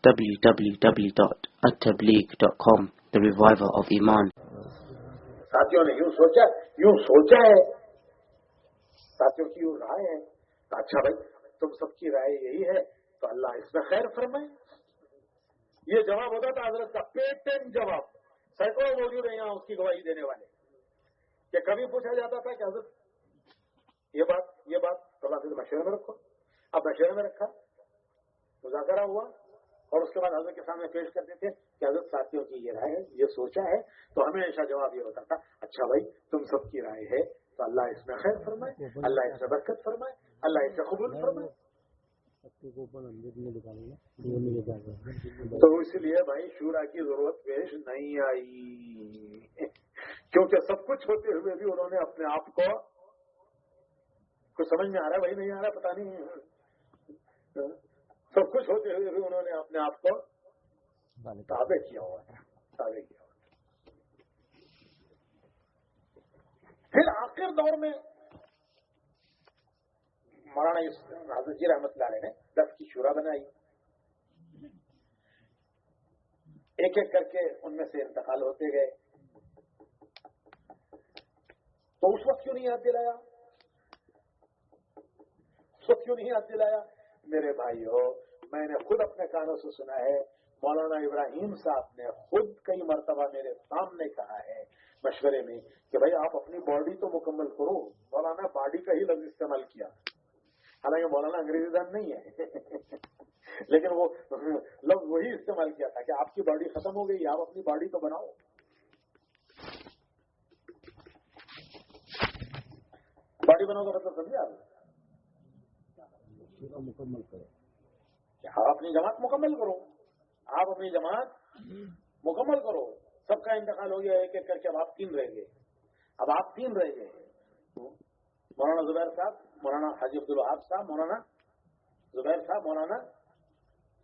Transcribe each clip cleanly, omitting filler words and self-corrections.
www.attableek.com, the reviver of Iman. ساتھیوں نے یوں سوچا ہے، ساتھیوں کی یوں رائے ہے، تو اچھا بھائی تم سب کی رائے یہی ہے تو اللہ اس میں خیر فرمائے. یہ جواب ہوتا تھا حضرت کا پیٹنٹ جواب. سینکڑوں موجود ہیں یہاں اس کی گواہی دینے والے کہ کبھی پوچھا جاتا تھا کہ حضرت یہ بات تو اللہ سے مشورے میں رکھو. اب مشورے میں رکھا، مذاکرہ ہوا اور اس کے بعد حضرت کے سامنے پیش کرتے تھے کہ حضرت ساتھیوں کی یہ رائے ہے، یہ سوچا ہے. تو ہمیشہ جواب یہ ہوتا تھا اچھا بھائی تم سب کی رائے ہے تو اللہ اس میں خیر فرمائے، اللہ اس میں برکت فرمائے، اللہ اس سے قبول فرمائے. تو اس لیے بھائی شورا کی ضرورت پیش نہیں آئی، کیونکہ سب کچھ ہوتے ہوئے بھی انہوں نے اپنے آپ کو کچھ سمجھ میں آ رہا ہے بھائی نہیں آ رہا پتا نہیں، سب کچھ ہوتے ہوئے بھی انہوں نے اپنے آپ کو تابع کیا ہوا تھا. پھر آخر دور میں مولانا حضرت جی رحمت اللہ علیہ نے 10 کی شورا بنائی. ایک ایک کر کے ان میں سے انتقال ہوتے گئے. تو اس وقت کیوں نہیں یاد دلایا؟ میرے بھائیو، میں نے خود اپنے کانوں سے سنا ہے، مولانا ابراہیم صاحب نے خود کئی مرتبہ میرے سامنے کہا ہے مشورے میں کہ بھائی آپ اپنی باڈی تو مکمل کرو. مولانا باڈی کا ہی لفظ استعمال کیا، حالانکہ مولانا انگریزی دان نہیں ہے لیکن وہ لفظ وہی استعمال کیا تھا کہ آپ کی باڈی ختم ہو گئی، آپ اپنی باڈی تو بناؤ. باڈی بناؤ کا مطلب سمجھے آپ؟ مکمل کرو، آپ اپنی جماعت مکمل کرو، آپ اپنی جماعت مکمل کرو. سب کا انتقال ہو گیا ایک ایک کر کے، اب آپ 3 رہ گئے. مولانا زبیر صاحب، مولانا حاجی عبدالوہاب صاحب، مولانا زبیر صاحب، مولانا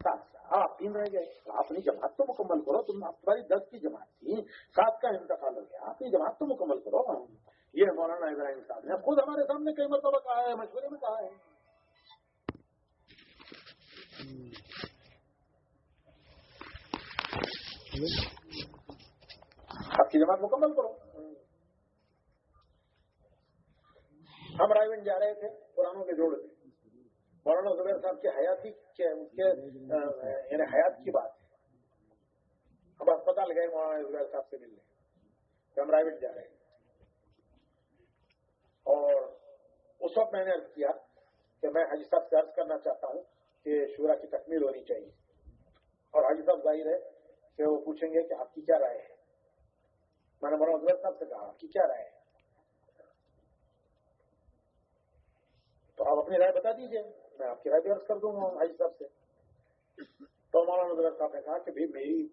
صاحب، آپ 3 رہ گئے. آپ اپنی جماعت تو مکمل کرو. تمہاری 10 کی جماعت تھی، 7 کا انتقال ہو گیا، اپنی جماعت تو مکمل کرو. یہ مولانا ابراہیم صاحب نے خود ہمارے سامنے کئی مرتبہ کہا ہے، مشورے میں کہا ہے. آپ کی جماعت مکمل کرو. ہم رائے گنج جا رہے تھے، پرانوں کے جوڑ تھے. مولانا زبیر صاحب کی حیاتی یعنی حیات کی بات ہے. ہم اسپتال گئے مولانا زبیر صاحب سے ملنے، ہم رائے گنج جا رہے ہیں. اور اس وقت میں نے عرض کیا کہ میں حاجی صاحب سے عرض کرنا چاہتا ہوں کہ شورا کی تکمیل ہونی چاہیے. اور حاجی صاحب ظاہر ہے کہ وہ پوچھیں گے کہ آپ کی کیا رائے ہے. میں نے مولانا زبیر صاحب سے کہا آپ کی کیا رائے ہے، تو آپ اپنی رائے بتا دیجئے، میں آپ کی رائے بھی عرض کر دوں گا حاجی صاحب سے. تو مولانا زبیر صاحب نے کہا کہ بھائی میری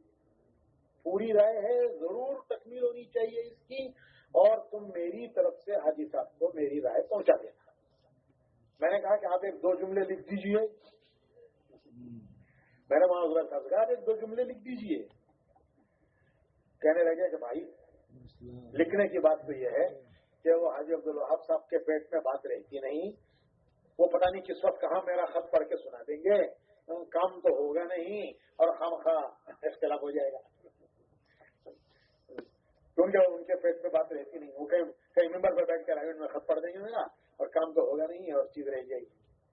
پوری رائے ہے، ضرور تکمیل ہونی چاہیے اس کی، اور تم میری طرف سے حاجی صاحب کو میری رائے پہنچا دینا. میں نے کہا کہ آپ 1-2 جملے لکھ دیجئے. میں نے مولانا زبیر صاحب سے کہا 1-2 جملے لکھ دیجئے. کہنے لگے کہ بھائی لکھنے کی بات تو یہ ہے کہ وہ حاجی عبدالوہاب صاحب کے پیٹ میں بات رہتی نہیں، وہ پتہ نہیں کس وقت کہاں میرا خط پڑھ کے سنا دیں گے، کام تو ہوگا نہیں اور خامخواہ اختلاف ہو جائے گا. کیونکہ ان کے پیٹ میں بات رہتی نہیں، وہ کئی ممبر پر بیٹھ کر میں خط پڑھ دیں گے نا، اور کام تو ہوگا نہیں اور چیز رہ جائے گی.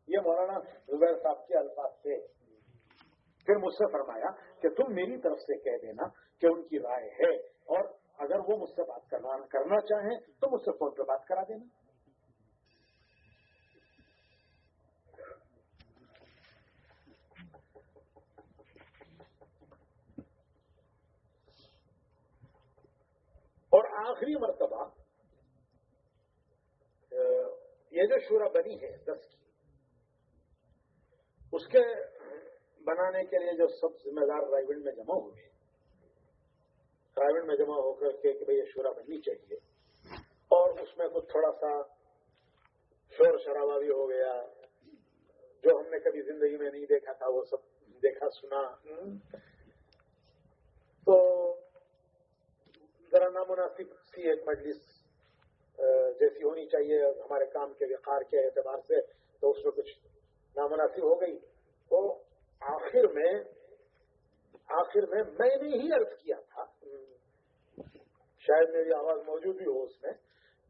یہ مولانا زبیر صاحب کے الفاظ تھے. پھر مجھ سے فرمایا کہ تم میری طرف سے کہہ دینا کہ ان کی رائے ہے، اور اگر وہ مجھ سے بات کرنا چاہیں تو مجھ سے فون پہ بات کرا دینا. اور آخری مرتبہ یہ جو شورا بنی ہے 10 کی، اس کے بنانے کے لیے جو سب ذمہ دار رائے میں جمع ہوئے، رائے میں جمع ہو کر کہ بھئی یہ شورا بننی چاہیے، اور اس میں کچھ تھوڑا سا شور شرابہ بھی ہو گیا جو ہم نے کبھی زندگی میں نہیں دیکھا تھا، وہ سب دیکھا سنا. تو ذرا نامناسب سی ایک مجلس جیسی ہونی چاہیے ہمارے کام کے وقار کے اعتبار سے، تو اس میں کچھ نامناسب ہو گئی. تو آخر میں آخر میں نے ہی عرض کیا تھا، شاید میری آواز موجود بھی ہو اس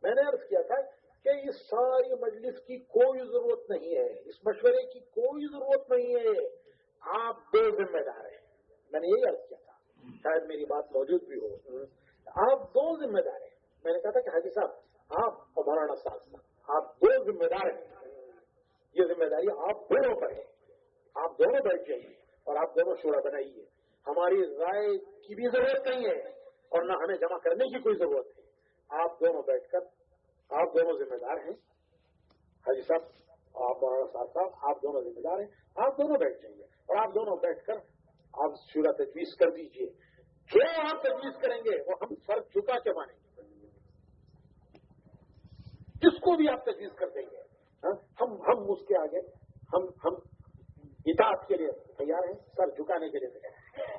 میں نے عرض کیا تھا کہ اس ساری مجلس کی کوئی ضرورت نہیں ہے، اس مشورے کی کوئی ضرورت نہیں ہے، آپ دو ذمہ دار ہیں. میں نے یہی عرض کیا تھا، شاید میری بات موجود بھی ہو. آپ دو ذمہ دار ہیں. میں نے کہا تھا کہ حاجی صاحب آپ اور مولانا صاحب آپ دو ذمہ دار ہیں، یہ ذمہ داری آپ دونوں پر ہے. آپ دونوں بیٹھ جائیے اور آپ دونوں شورا بنائیے. ہماری رائے کی بھی ضرورت نہیں ہے اور نہ ہمیں جمع کرنے کی کوئی ضرورت ہے. آپ دونوں بیٹھ کر، آپ دونوں ذمہ دار ہیں حاجی صاحب، آپ مولانا صاحب آپ دونوں ذمہ دار ہیں. آپ دونوں بیٹھ جائیے اور آپ دونوں بیٹھ کر آپ شورا تجویز کر دیجئے. جو آپ تجویز کریں گے وہ ہم سر جھکا کے مانیں گے. جس کو بھی آپ تجویز کر دیں گے ہم اس کے آگے ہم اطاعت کے لیے تیار ہیں، سر جھکانے کے لیے تیار ہیں.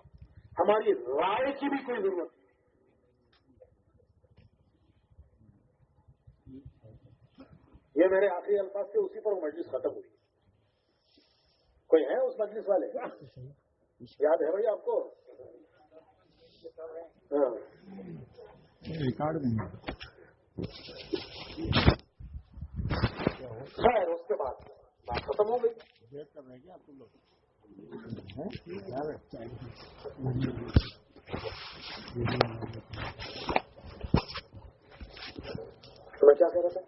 ہماری رائے کی بھی کوئی ضرورت نہیں. یہ میرے آخری الفاظ سے اسی پر مجلس ختم ہوئی. کوئی ہے اس مجلس والے؟ یاد ہے بھائی آپ کو؟ ریکارڈ نہیں. خیر اس کے بعد بات ختم ہو گئی. ویٹ کر رہے ہیں آپ لوگ. میں کیا کہہ رہا تھا؟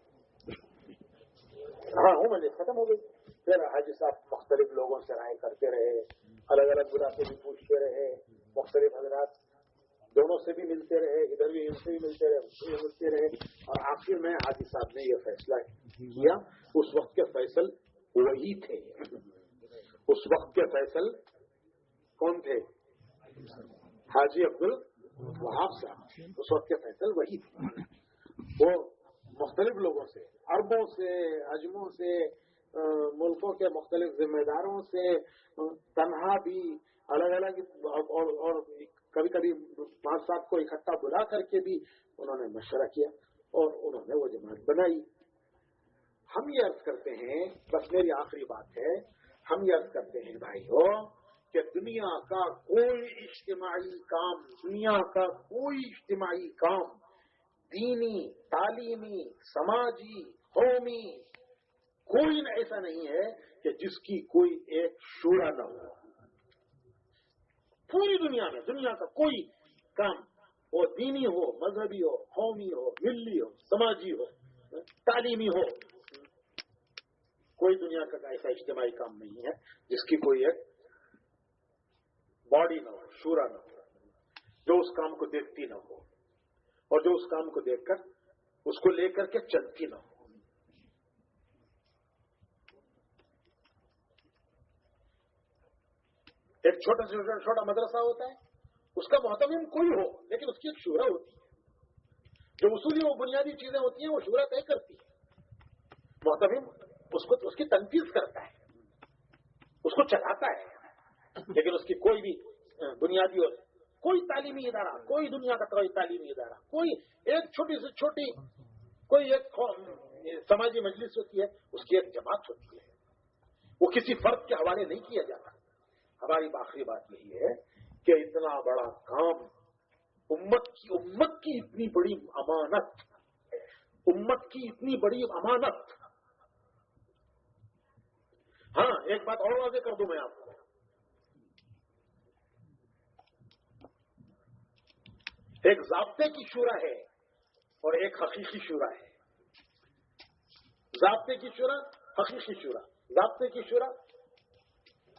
ہاں ہوں مجلس ختم ہو گئی. پھر حاجی صاحب مختلف لوگوں سے رائے کرتے رہے، الگ الگ باتیں بھی پوچھتے رہے، مختلف حضرات دونوں سے بھی ملتے رہے، ادھر بھی ان سے بھی ملتے رہے، ان سے بھی ملتے رہے، اور آخر میں حاجی صاحب نے یہ فیصلہ کیا. اس وقت کے فیصل وہی تھے. اس وقت کے فیصل کون تھے؟ حاجی عبد الوہاب صاحب. اس وقت کے فیصل وہی تھے. وہ مختلف لوگوں سے، عربوں سے، عجموں سے، ملکوں کے مختلف ذمہ داروں سے، تنہا بھی، الگ الگ، اور کبھی کبھی 5-7 کو اکٹھا بلا کر کے بھی انہوں نے مشورہ کیا اور انہوں نے وہ جماعت بنائی. ہم یہ عرض کرتے ہیں، بس میری آخری بات ہے، ہم یہ عرض کرتے ہیں بھائیو کہ دنیا کا کوئی اجتماعی کام دینی، تعلیمی، سماجی، قومی، کوئی ایسا نہیں ہے کہ جس کی کوئی ایک شورا نہ ہو. پوری دنیا میں دنیا کا کوئی کام، وہ دینی ہو، مذہبی ہو، قومی ہو، ملی ہو، سماجی ہو، تعلیمی ہو، کوئی دنیا کا ایسا اجتماعی کام نہیں ہے جس کی کوئی ایک باڈی نہ ہو، شورا نہ ہو، جو اس کام کو دیکھتی نہ ہو اور جو اس کام کو دیکھ کر اس کو لے کر کے چلتی نہ ہو. ایک چھوٹا مدرسہ ہوتا ہے، اس کا محتمم کوئی ہو لیکن اس کی ایک شورا ہوتی ہے. جو اصولی و بنیادی چیزیں ہوتی ہیں وہ شورا طے کرتی ہے. محتمم اس کی تنقید کرتا ہے، اس کو چلاتا ہے، لیکن اس کی کوئی بھی بنیادی اور کوئی تعلیمی ادارہ، کوئی دنیا کا کوئی تعلیمی ادارہ، کوئی ایک چھوٹی سے چھوٹی کوئی ایک سماجی مجلس ہوتی ہے، اس کی ایک جماعت ہوتی ہے. وہ کسی فرد کے حوالے نہیں کیا جاتا. ہماری آخری بات یہی ہے کہ اتنا بڑا کام، امت کی اتنی بڑی امانت، امت کی اتنی بڑی امانت. ہاں ایک بات اور واضح کر دوں میں آپ کو، ایک ضابطے کی شورا ہے اور ایک حقیقی شورا ہے. ضابطے کی شورا، حقیقی شورا. ضابطے کی شورا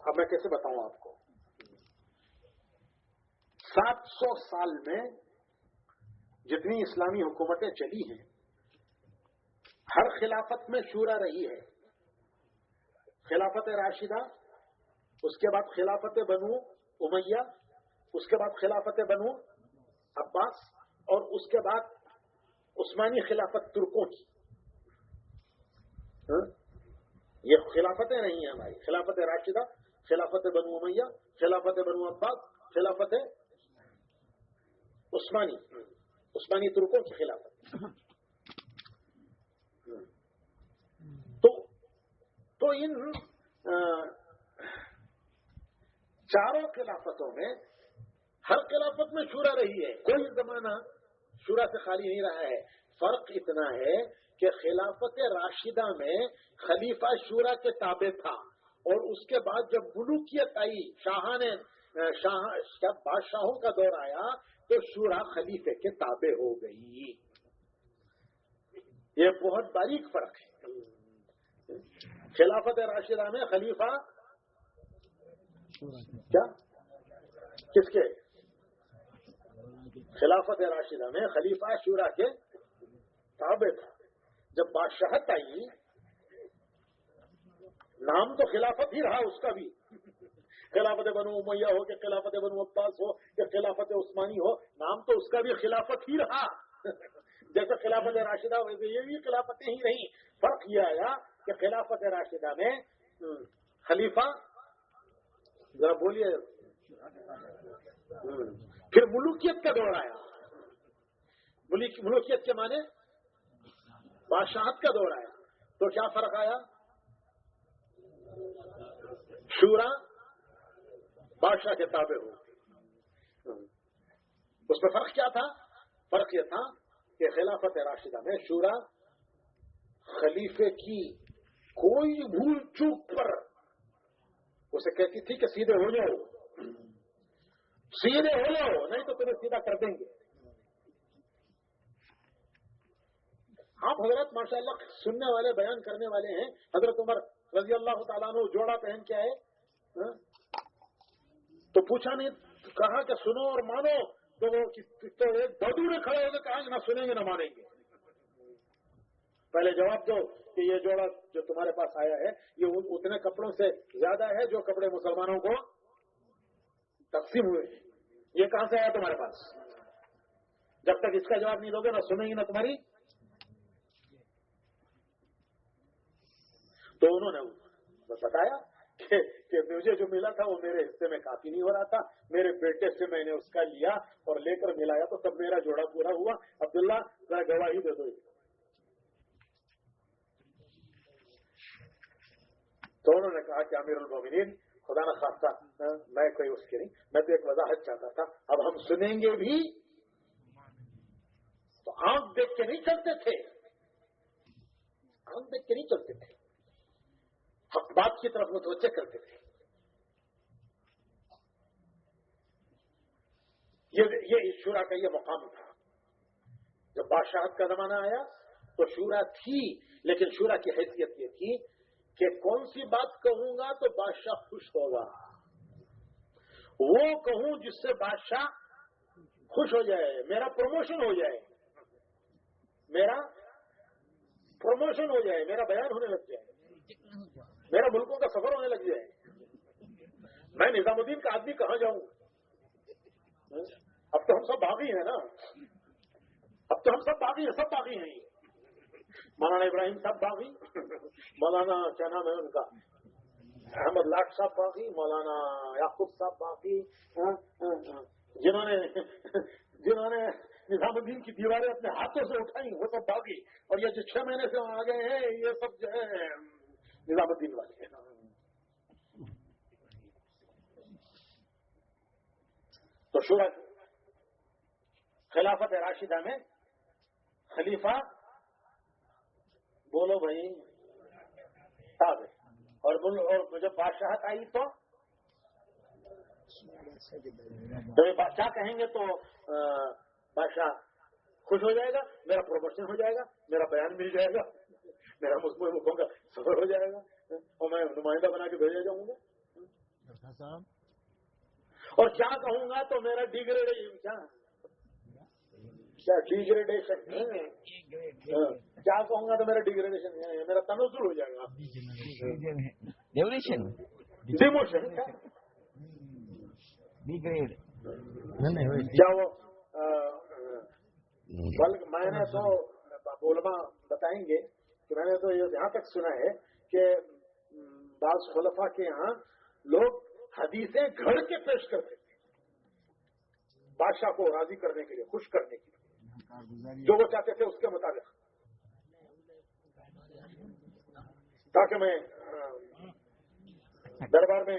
اب میں کیسے بتاؤں آپ کو؟ 700 سال میں جتنی اسلامی حکومتیں چلی ہیں، ہر خلافت میں شورا رہی ہے. خلافت راشدہ، اس کے بعد خلافت بنو امیہ، اس کے بعد خلافت بنو عباس، اور اس کے بعد عثمانی خلافت ترکوں کی. یہ خلافتیں نہیں ہیں ہماری. خلافت راشدہ، خلافت بنو امیہ، خلافت بنو عباس، خلافت عثمانی ترکوں کی خلافت. تو ان چاروں خلافتوں میں ہر خلافت میں شورا رہی ہے، کوئی زمانہ شورا سے خالی نہیں رہا ہے. فرق اتنا ہے کہ خلافت راشدہ میں خلیفہ شورا کے تابع تھا، اور اس کے بعد جب ملوکیت آئی، جب بادشاہوں کا دور آیا تو شورا خلیفے کے تابع ہو گئی. یہ بہت باریک فرق ہے. خلافت راشدہ میں خلیفہ کیا کس کے؟ خلافت راشدہ میں خلیفہ شورا کے تابع تھا. جب بادشاہت آئی، نام تو خلافت ہی رہا اس کا بھی، خلافت بنو امیہ ہو کہ خلافت بنو عباس ہو کہ خلافت عثمانی ہو، نام تو اس کا بھی خلافت ہی رہا. جیسے خلافت راشدہ ویسے یہ بھی خلافتیں ہی رہیں. فرق یہ آیا کہ خلافت راشدہ میں خلیفہ، ذرا بولیے، پھر ملوکیت کا دور آیا. ملوکیت کے معنی بادشاہت کا دور آیا. تو کیا فرق آیا؟ شورا بادشاہ کے تابع ہو. اس میں فرق کیا تھا؟ فرق یہ تھا کہ خلافت راشدہ میں شورا خلیفے کی کوئی بھول چوک پر اسے کہتی تھی کہ سیدھے ہو جاؤ، سیدھے ہو جاؤ، نہیں تو تمہیں سیدھا کر دیں گے. آپ حضرت ماشاءاللہ سننے والے، بیان کرنے والے ہیں. حضرت عمر رضی اللہ تعالیٰ عنہ جوڑا پہن کے آئے تو پوچھا نہیں، کہا کہ سنو اور مانو، تو ایک بدو نے کھڑے ہو کے کہا کہ نہ سنیں گے نہ مانیں گے. پہلے جواب دو کہ یہ جوڑا جو تمہارے پاس آیا ہے یہ اتنے کپڑوں سے زیادہ ہے جو کپڑے مسلمانوں کو تقسیم ہوئے ہیں. یہ کہاں سے آیا تمہارے پاس؟ جب تک اس کا جواب نہیں دو گے نہ سنیں گے نہ تمہاری. تو انہوں نے بتایا کہ مجھے جو ملا تھا وہ میرے حصے میں کافی نہیں ہو رہا تھا، میرے بیٹے سے میں نے اس کا لیا اور لے کر ملایا تو تب میرا جوڑا پورا ہوا. عبداللہ ذرا گواہی دے دو. تو انہوں نے کہا کہ امیر المومنین خدا نہ خواستہ میں کوئی اس کی نہیں، میں تو ایک وضاحت چاہتا تھا. اب ہم سنیں گے بھی تو آنکھ دیکھ کے نہیں چلتے تھے، آنکھ دیکھ کے نہیں چلتے تھے، حق بات کی طرف متوجہ کرتے تھے. یہ شورا کا یہ مقام تھا. جب بادشاہت کا زمانہ آیا تو شورا تھی، لیکن شورا کی حیثیت یہ تھی کہ کون سی بات کہوں گا تو بادشاہ خوش ہوگا، وہ کہوں جس سے بادشاہ خوش ہو جائے، میرا پروموشن ہو جائے، میرا پروموشن ہو جائے، میرا بیان ہونے لگ جائے، میرا ملکوں کا سفر ہونے لگ جائے. میں نظام الدین کا آدمی کہاں جاؤں؟ اب تو ہم سب باغی ہیں نا، اب تو ہم سب باغی ہیں، سب باغی ہیں. مولانا ابراہیم صاحب باغی، مولانا کیا نام ہے ان کا، احمد لاٹ صاحب باغی، مولانا یعقوب صاحب باغی، جنہوں نے نظام الدین کی دیواریں اپنے ہاتھوں سے اٹھائی وہ سب باغی. اور یہ جو 6 مہینے سے وہاں آ گئے ہیں یہ سب جو ہے نظام الدین والے ہیں. تو شورا خلافت راشدہ میں خلیفہ بولو بھائی تابع، اور جب بادشاہت آئی تو بادشاہ کہیں گے تو بادشاہ خوش ہو جائے گا، میرا پروموشن ہو جائے گا، میرا بیان مل جائے گا، میرا ملکوں کا سفر ہو جائے گا اور میں نمائندہ بنا کے بھیجا جاؤں گا. اور کیا کہوں گا تو میرا ڈیگریڈیشن، کیا کہوں گا تو میرا ڈیگریڈیشن، میرا تنزل ہو جائے گا، ڈیموشن. کیا وہ بلکہ میں نے تو علماء بتائیں گے کہ میں نے تو یہاں تک سنا ہے کہ بعض خلفاء کے یہاں لوگ حدیثیں گھڑ کے پیش کرتے تھے بادشاہ کو راضی کرنے کے لیے، خوش کرنے کے لیے، جو وہ چاہتے تھے اس کے مطابق، تاکہ میں دربار میں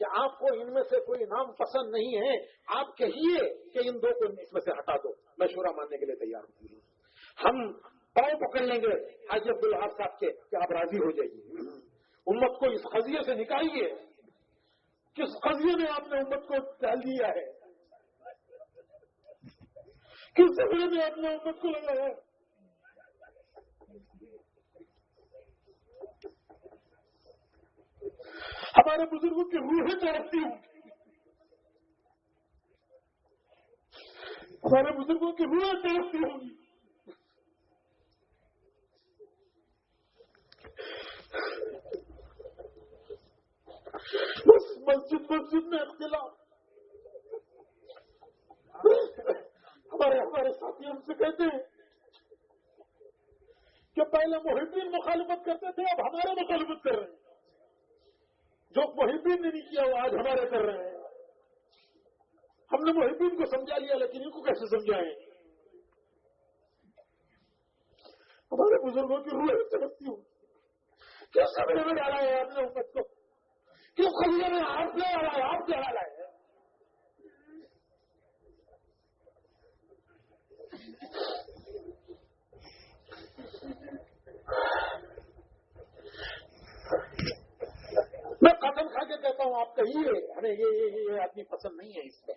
کہ آپ کو ان میں سے کوئی نام پسند نہیں ہے، آپ کہیے کہ ان دو کو اس میں سے ہٹا دو، میں شورا ماننے کے لیے تیار ہوں. ہم پاؤں پکڑ لیں گے حاجی عبدالوہاب صاحب کے کہ آپ راضی ہو جائیے، امت کو اس قضیے سے نکالیے. کس قضیے میں آپ نے امت کو ڈال دیا ہے؟ کس قضیے میں آپ نے امت کو لگایا ہے؟ ہمارے بزرگوں کی روحیں تڑپتی ہوں، ہمارے بزرگوں کی روحیں تڑپتی ہوں. بس مسجد میں اختلاف. ہمارے ساتھی ہم سے کہتے ہیں کہ پہلے محبین مخالفت کرتے تھے، اب ہمارے مخالفت کر رہے ہیں. جو محبین نے نہیں کیا وہ آج ہمارے کر رہے ہیں. ہم نے محبین کو سمجھا لیا لیکن ان کو کیسے سمجھائیں؟ ہمارے بزرگوں کی روح تڑپتی ہوں. کیا سمجھ میں ڈالا ہے آپ نے امت کو؟ کیوں خلیے میں آپ نے ڈالا ہے؟ آپ کیا ڈالا ہے؟ میں قسم کھا کے کہتا ہوں، آپ کہیے ہمیں یہ آدمی پسند نہیں ہے، اس میں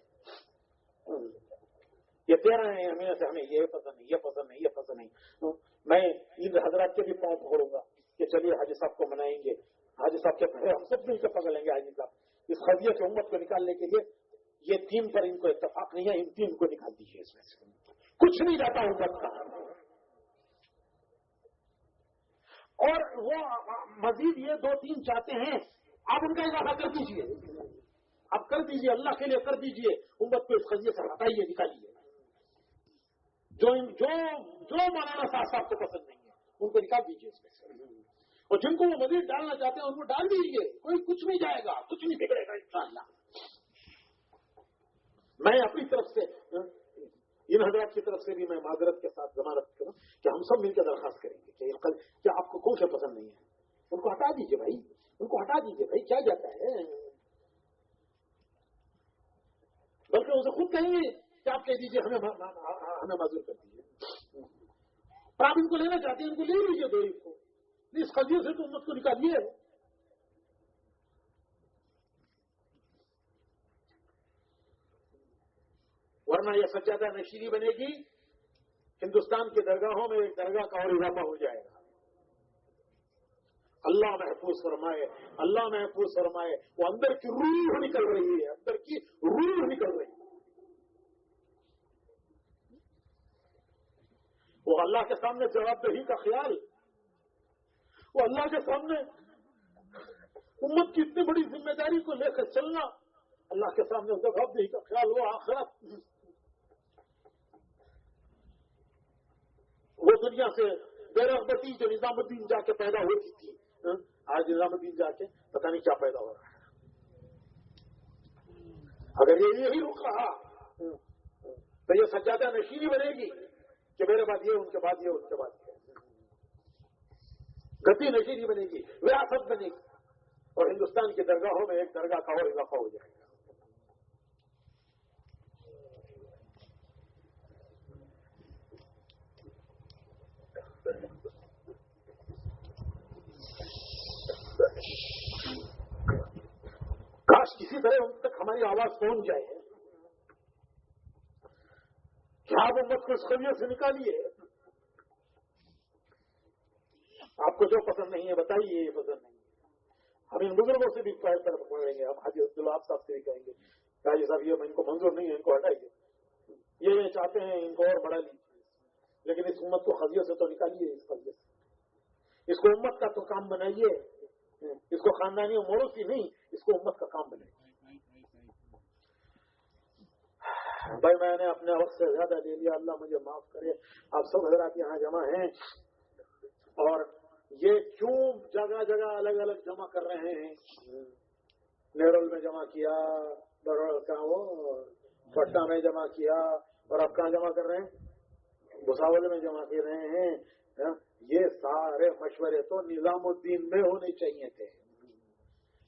یہ کہہ رہے ہیں ہمیں سے ہمیں یہ پسند نہیں، یہ پسند نہیں، یہ پسند نہیں. میں ان حضرات کے بھی پاؤں پکڑوں گا کہ چلیے حاجی صاحب کو منائیں گے، حاجی صاحب کے ہم سب مل کے پکڑ لیں گے حاجی صاحب اس قضیے سے امت کو نکالنے کے لیے. یہ تین پر ان کو اتفاق نہیں ہے، ان تین کو نکال دیجیے، اس میں سے کچھ نہیں جاتا امت کا. اور وہ مزید یہ دو تین چاہتے ہیں، آپ ان کا اضافہ کر دیجیے، آپ کر دیجیے، اللہ کے لیے کر دیجیے، امت کو اس قضیے سے ہٹائیے، نکالیے. جو مولانا صاحب کو پسند نہیں ہے ان کو نکال دیجیے اس میں سے، اور جن کو وہ مزید ڈالنا چاہتے ہیں ان کو ڈال دیجیے. کوئی کچھ نہیں جائے گا، کچھ نہیں بگڑے گا انشاءاللہ. میں اپنی طرف سے ان حضرات کی طرف سے بھی میں معذرت کے ساتھ ضمانت کروں کہ ہم سب مل کے درخواست کریں گے کہ آپ کو کون سے پسند نہیں ہے ان کو ہٹا دیجیے بھائی، ان کو ہٹا دیجیے بھائی، کیا جاتا ہے. بلکہ اسے خود کہیں گے کہ آپ کہہ دیجیے ہمیں معذور کر دیجیے. اور آپ ان کو لینا چاہتے ہیں ان کو لے لیجیے، دو اس کو اس قضیے سے تو امت کو نکالیے. ورنہ یہ سجادہ نشینی بنے گی، ہندوستان کے درگاہوں میں ایک درگاہ کا اور اضافہ ہو جائے گا. اللہ محفوظ فرمائے، اللہ محفوظ فرمائے. وہ اندر کی روح نکل رہی ہے، اندر کی روح نکل رہی ہے. وہ اللہ کے سامنے جواب دہی کا خیال، وہ اللہ کے سامنے امت کی اتنی بڑی ذمہ داری کو لے کر چلنا، اللہ کے سامنے جواب دہی کا خیال، وہ آخرت. وہ دنیا سے بے رغبتی جو نظام الدین جا کے پیدا ہوتی تھی، آج نظام الدین جا کے پتہ نہیں کیا پیدا ہو رہا ہے. اگر یہ یہی رک رہا تو یہ سجادہ نشینی بنے گی کہ میرے بعد یہ، ان کے بعد یہ، ان کے بعد یہ. گتی نشینی بنے گی، وراثت بنے گی، اور ہندوستان کی درگاہوں میں ایک درگاہ کا اور اضافہ ہو جائے گا. کاش کسی طرح ان تک ہماری آواز پہنچ جائے کہ آپ امت کو اس قضیے سے نکالیے. آپ کو جو پسند نہیں ہے بتائیے یہ پسند نہیں ہے. ہم ان بزرگوں سے بھی طرف پڑھیں گے، ہم حاجی عبدالوہاب صاحب سے بھی کہیں گے حاجی صاحب یہ ان کو منظور نہیں ہے، ان کو ہٹائیے. یہ چاہتے ہیں ان کو اور بڑھا لیجیے، لیکن اس امت کو قضیے سے تو نکالیے. اس قضیے سے اس کو امت کا تو کام بنائیے، اس کو خاندانی اموروں کی نہیں، اس کو امت کا کام بنائیے. بھائی میں نے اپنے وقت سے زیادہ لے لیا، اللہ مجھے معاف کرے. آپ سب حضرات یہاں جمع ہیں، اور یہ کیوں جگہ جگہ الگ الگ جمع کر رہے ہیں؟ نیرول میں جمع کیا، وہ پٹنہ میں جمع کیا، اور اب کہاں جمع کر رہے ہیں؟ بھساول میں جمع کر رہے ہیں. یہ سارے مشورے تو نظام الدین میں ہونے چاہیے تھے.